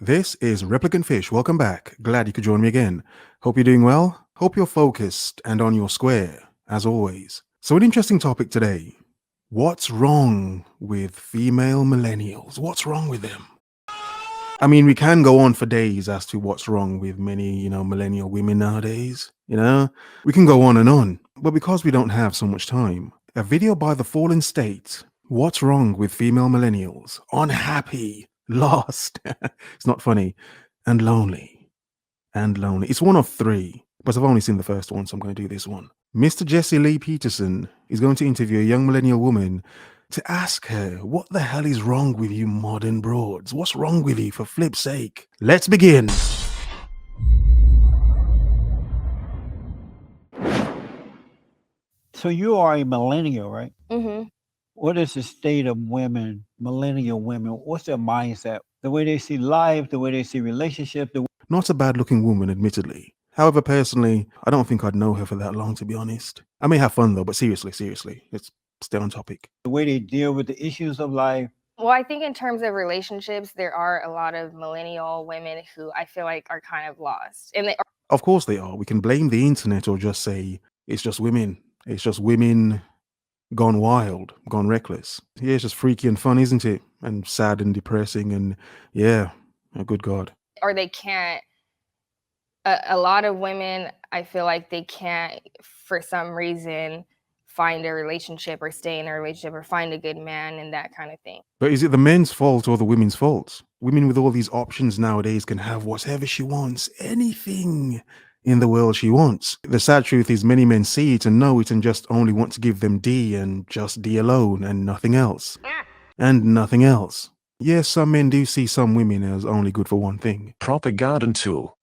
This is Replicant Fish. Welcome back. Glad you could join me again. Hope you're doing well. Hope you're focused and on your square, as always. So, an interesting topic today. What's wrong with female millennials? What's wrong with them? I mean, we can go on for days as to what's wrong with many, millennial women nowadays. We can go on and on. But because we don't have so much time, a video by The Fallen State. What's wrong with female millennials? Unhappy, lost. It's not funny. And lonely. And lonely. It's one of three, but I've only seen the first one, so I'm going to do this one. Mr. Jesse Lee Peterson is going to interview a young millennial woman to ask her, what the hell is wrong with you modern broads? What's wrong with you, for flip's sake? Let's begin. So you are a millennial, right? Mm-hmm. What is the state of women, millennial women? What's their mindset? The way they see life, the way they see relationships. Not a bad-looking woman, admittedly. However, personally, I don't think I'd know her for that long, to be honest. I may have fun, though, but seriously, let's stay on topic. The way they deal with the issues of life. Well, I think in terms of relationships, there are a lot of millennial women who I feel like are kind of lost. And they are. Of course they are. We can blame the internet or just say it's just women. It's just women gone wild, gone reckless. Yeah, it's just freaky and fun, isn't it? And sad and depressing and yeah, oh, good God. Or they can't. A lot of women, I feel like they can't, for some reason, find a relationship or stay in a relationship or find a good man and that kind of thing. But is it the men's fault or the women's fault? Women with all these options nowadays can have whatever she wants, anything in the world she wants. The sad truth is many men see it and know it and just only want to give them D and just D alone and nothing else. And nothing else. Yes, some men do see some women as only good for one thing. Propaganda tool.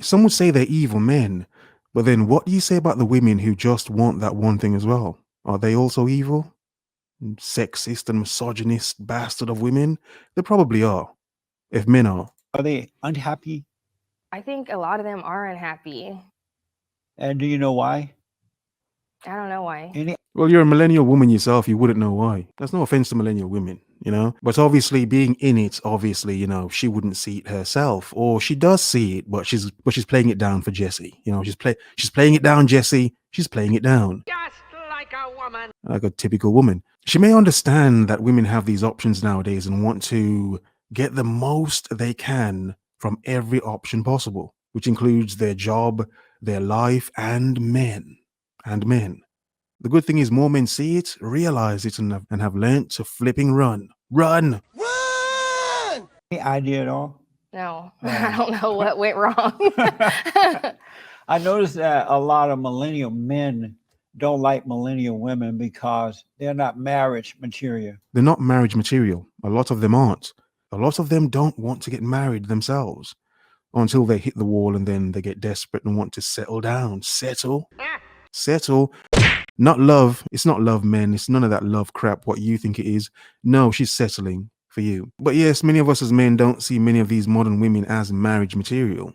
Some would say they're evil men, but then what do you say about the women who just want that one thing as well? Are they also evil? Sexist and misogynist bastard of women? They probably are, if men are. Are they unhappy? I think a lot of them are unhappy. And do you know why? I don't know why. Well, you're a millennial woman yourself, you wouldn't know why. There's no offense to millennial women, But obviously being in it, she wouldn't see it herself. Or she does see it, but she's playing it down for Jesse. She's playing it down, Jesse. She's playing it down. Just like a woman. Like a typical woman. She may understand that women have these options nowadays and want to get the most they can from every option possible, which includes their job, their life, and men. The good thing is more men see it, realize it, and have learned to flipping run. Run! Any idea at all? No, I don't know what went wrong. I noticed that a lot of millennial men don't like millennial women because they're not marriage material. They're not marriage material. A lot of them aren't. A lot of them don't want to get married themselves until they hit the wall and then they get desperate and want to settle down. Settle. Not love. It's not love, men. It's none of that love crap, what you think it is. No, she's settling for you. But yes, many of us as men don't see many of these modern women as marriage material.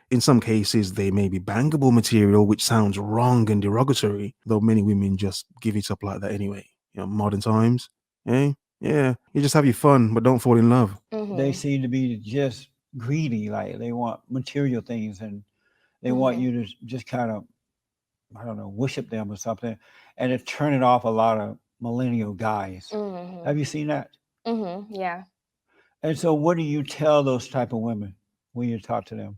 In some cases, they may be bangable material, which sounds wrong and derogatory, though many women just give it up like that anyway. Modern times. Eh? Yeah, you just have your fun, but don't fall in love. Mm-hmm. They seem to be just greedy, like they want material things and they want you to just kind of, I don't know, worship them or something, and it turned off a lot of millennial guys. Mm-hmm. Have you seen that? Mm-hmm. Yeah. And so what do you tell those type of women when you talk to them?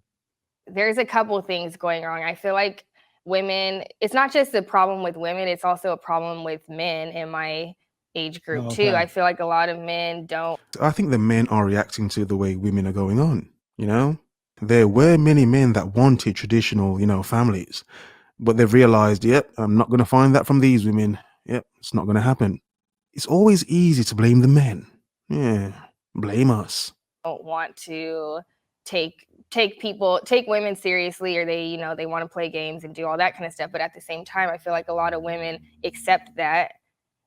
There's a couple of things going wrong. I feel like women, it's not just a problem with women, it's also a problem with men in my age group too. I feel like a lot of men don't. I think the men are reacting to the way women are going on, There were many men that wanted traditional, families, but they've realized, yep, I'm not going to find that from these women. Yep, it's not going to happen. It's always easy to blame the men. Yeah, blame us. Don't want to take women seriously, or they want to play games and do all that kind of stuff. But at the same time, I feel like a lot of women accept that.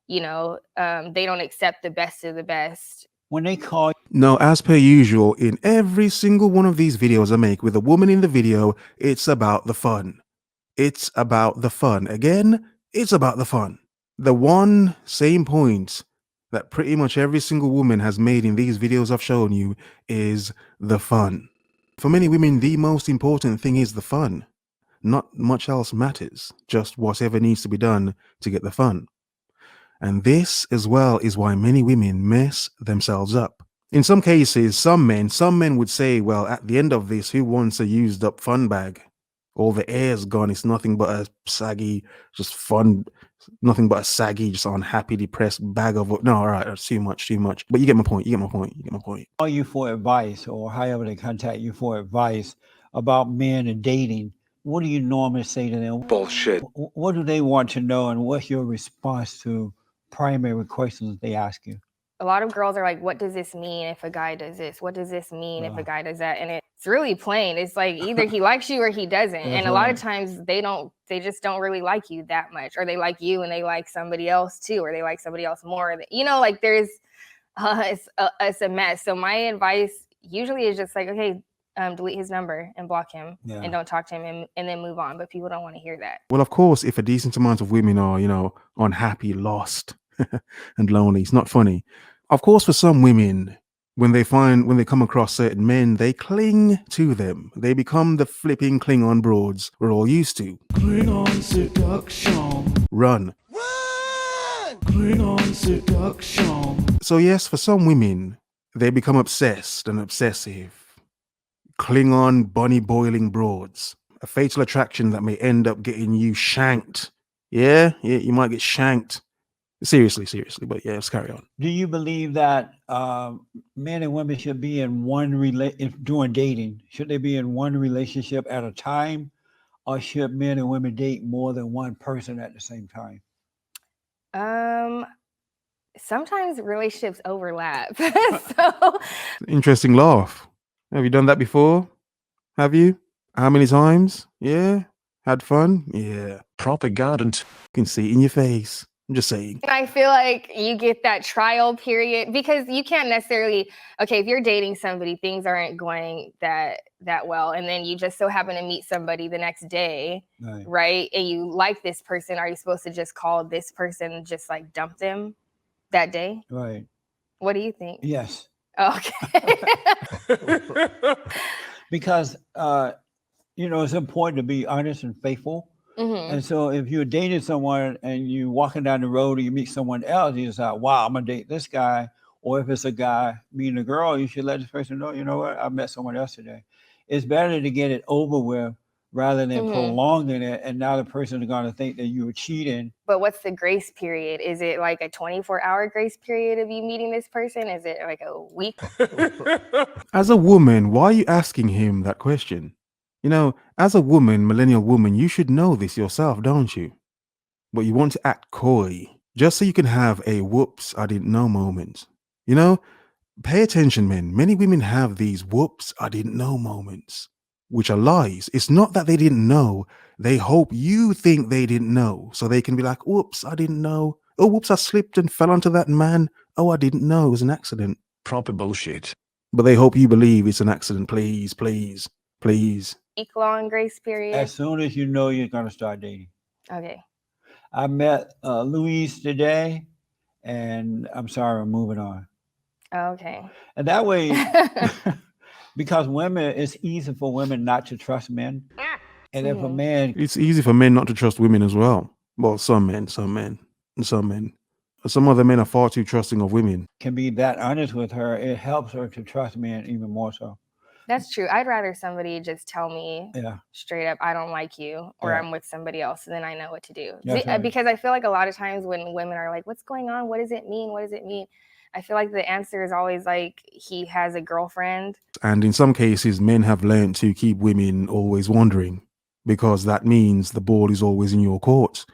They don't accept the best of the best. When they call No, as per usual, in every single one of these videos I make with a woman in the video, it's about the fun. It's about the fun. Again, it's about the fun. The one same point that pretty much every single woman has made in these videos I've shown you is the fun. For many women, the most important thing is the fun. Not much else matters, just whatever needs to be done to get the fun. And this as well is why many women mess themselves up. In some cases, some men would say, well, at the end of this, who wants a used up fun bag? All the air's gone. It's nothing but a saggy, just fun, nothing but a saggy, just unhappy, depressed bag of, no, all right, that's too much. But you get my point. Call you for advice, or however they contact you for advice about men and dating, what do you normally say to them? Bullshit. What do they want to know, and what's your response to primary questions they ask you? A lot of girls are like, what does this mean if a guy does this? What does this mean if a guy does that? And it's really plain. It's like either he likes you or he doesn't. And a lot of times they just don't really like you that much, or they like you and they like somebody else too, or they like somebody else more. You know, like there's, it's a mess. So my advice usually is just like, okay, delete his number and block him and don't talk to him and then move on. But people don't want to hear that. Well, of course, if a decent amount of women are, unhappy, lost, and lonely, it's not funny. Of course, for some women, when they come across certain men, they cling to them. They become the flipping Klingon broads we're all used to. Klingon seduction. Run. Klingon seduction. So yes, for some women, they become obsessed and obsessive. Klingon bunny boiling broads. A fatal attraction that may end up getting you shanked. Yeah, you might get shanked. Seriously, but yeah, let's carry on. Do you believe that men and women should be in during dating? Should they be in one relationship at a time, or should men and women date more than one person at the same time? Sometimes relationships overlap. So Interesting laugh. Have you done that before? Have you? How many times? Yeah. Had fun? Yeah. Propaganda. Can see it in your face. I'm just saying. I feel like you get that trial period because you can't necessarily, okay, if you're dating somebody, things aren't going that well, and then you just so happen to meet somebody the next day, right? And you like this person, are you supposed to just call this person and just like dump them that day? Right. What do you think? Yes. Okay. Because it's important to be honest and faithful. Mm-hmm. And so if you're dating someone and you're walking down the road and you meet someone else, you decide, wow, I'm going to date this guy. Or if it's a guy meeting a girl, you should let this person know, you know what, I met someone else today. It's better to get it over with rather than prolonging it. And now the person is going to think that you were cheating. But what's the grace period? Is it like a 24-hour grace period of you meeting this person? Is it like a week? As a woman, why are you asking him that question? As a woman, millennial woman, you should know this yourself, don't you? But you want to act coy, just so you can have a whoops, I didn't know moment. Pay attention, men. Many women have these whoops, I didn't know moments, which are lies. It's not that they didn't know. They hope you think they didn't know, so they can be like, whoops, I didn't know. Oh, whoops, I slipped and fell onto that man. Oh, I didn't know. It was an accident. Proper bullshit. But they hope you believe it's an accident. Please. Week-long grace period. As soon as you know you're going to start dating. Okay. I met Louise today, and I'm sorry, I'm moving on. Okay. And that way, because it's easy for women not to trust men. And if a man... It's easy for men not to trust women as well. Well, some men. Some other men are far too trusting of women. Can be that honest with her, it helps her to trust men even more so. That's true. I'd rather somebody just tell me straight up, I don't like you, or I'm with somebody else, and then I know what to do. Right. Because I feel like a lot of times when women are like, what's going on? What does it mean? I feel like the answer is always like, he has a girlfriend. And in some cases, men have learned to keep women always wondering, because that means the ball is always in your court.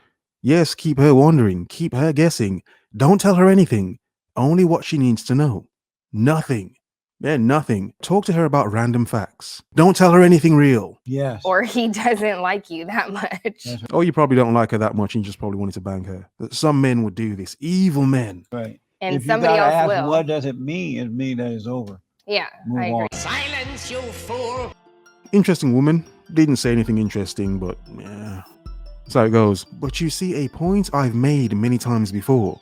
Yes, keep her wondering, keep her guessing. Don't tell her anything, only what she needs to know. Nothing. Yeah, nothing. Talk to her about random facts. Don't tell her anything real. Yes. Or he doesn't like you that much. Oh, you probably don't like her that much and you just probably wanted to bang her. Some men would do this. Evil men. Right. And if somebody else ask, will. what does it mean? It means that it's over. Yeah, Move I agree. on. Silence, you fool. Interesting woman. Didn't say anything interesting, but yeah. That's how it goes. But you see, a point I've made many times before.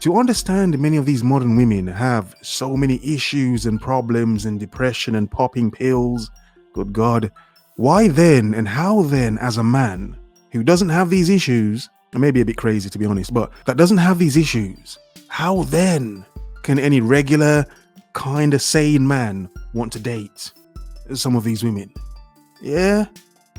To understand many of these modern women have so many issues and problems and depression and popping pills, good God, why then and how then as a man who doesn't have these issues, and maybe a bit crazy to be honest, but that doesn't have these issues, how then can any regular, kind of sane man want to date some of these women? Yeah,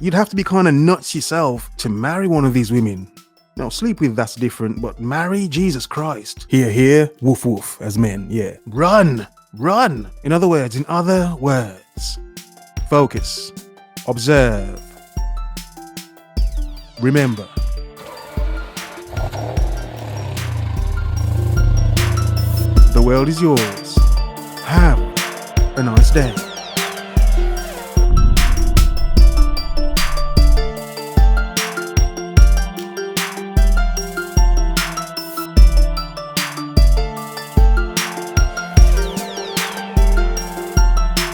you'd have to be kind of nuts yourself to marry one of these women. Now, sleep with, that's different, but marry, Jesus Christ. Here, here, woof, woof, as men, yeah. Run, run. In other words, focus, observe, remember. The world is yours. Have a nice day.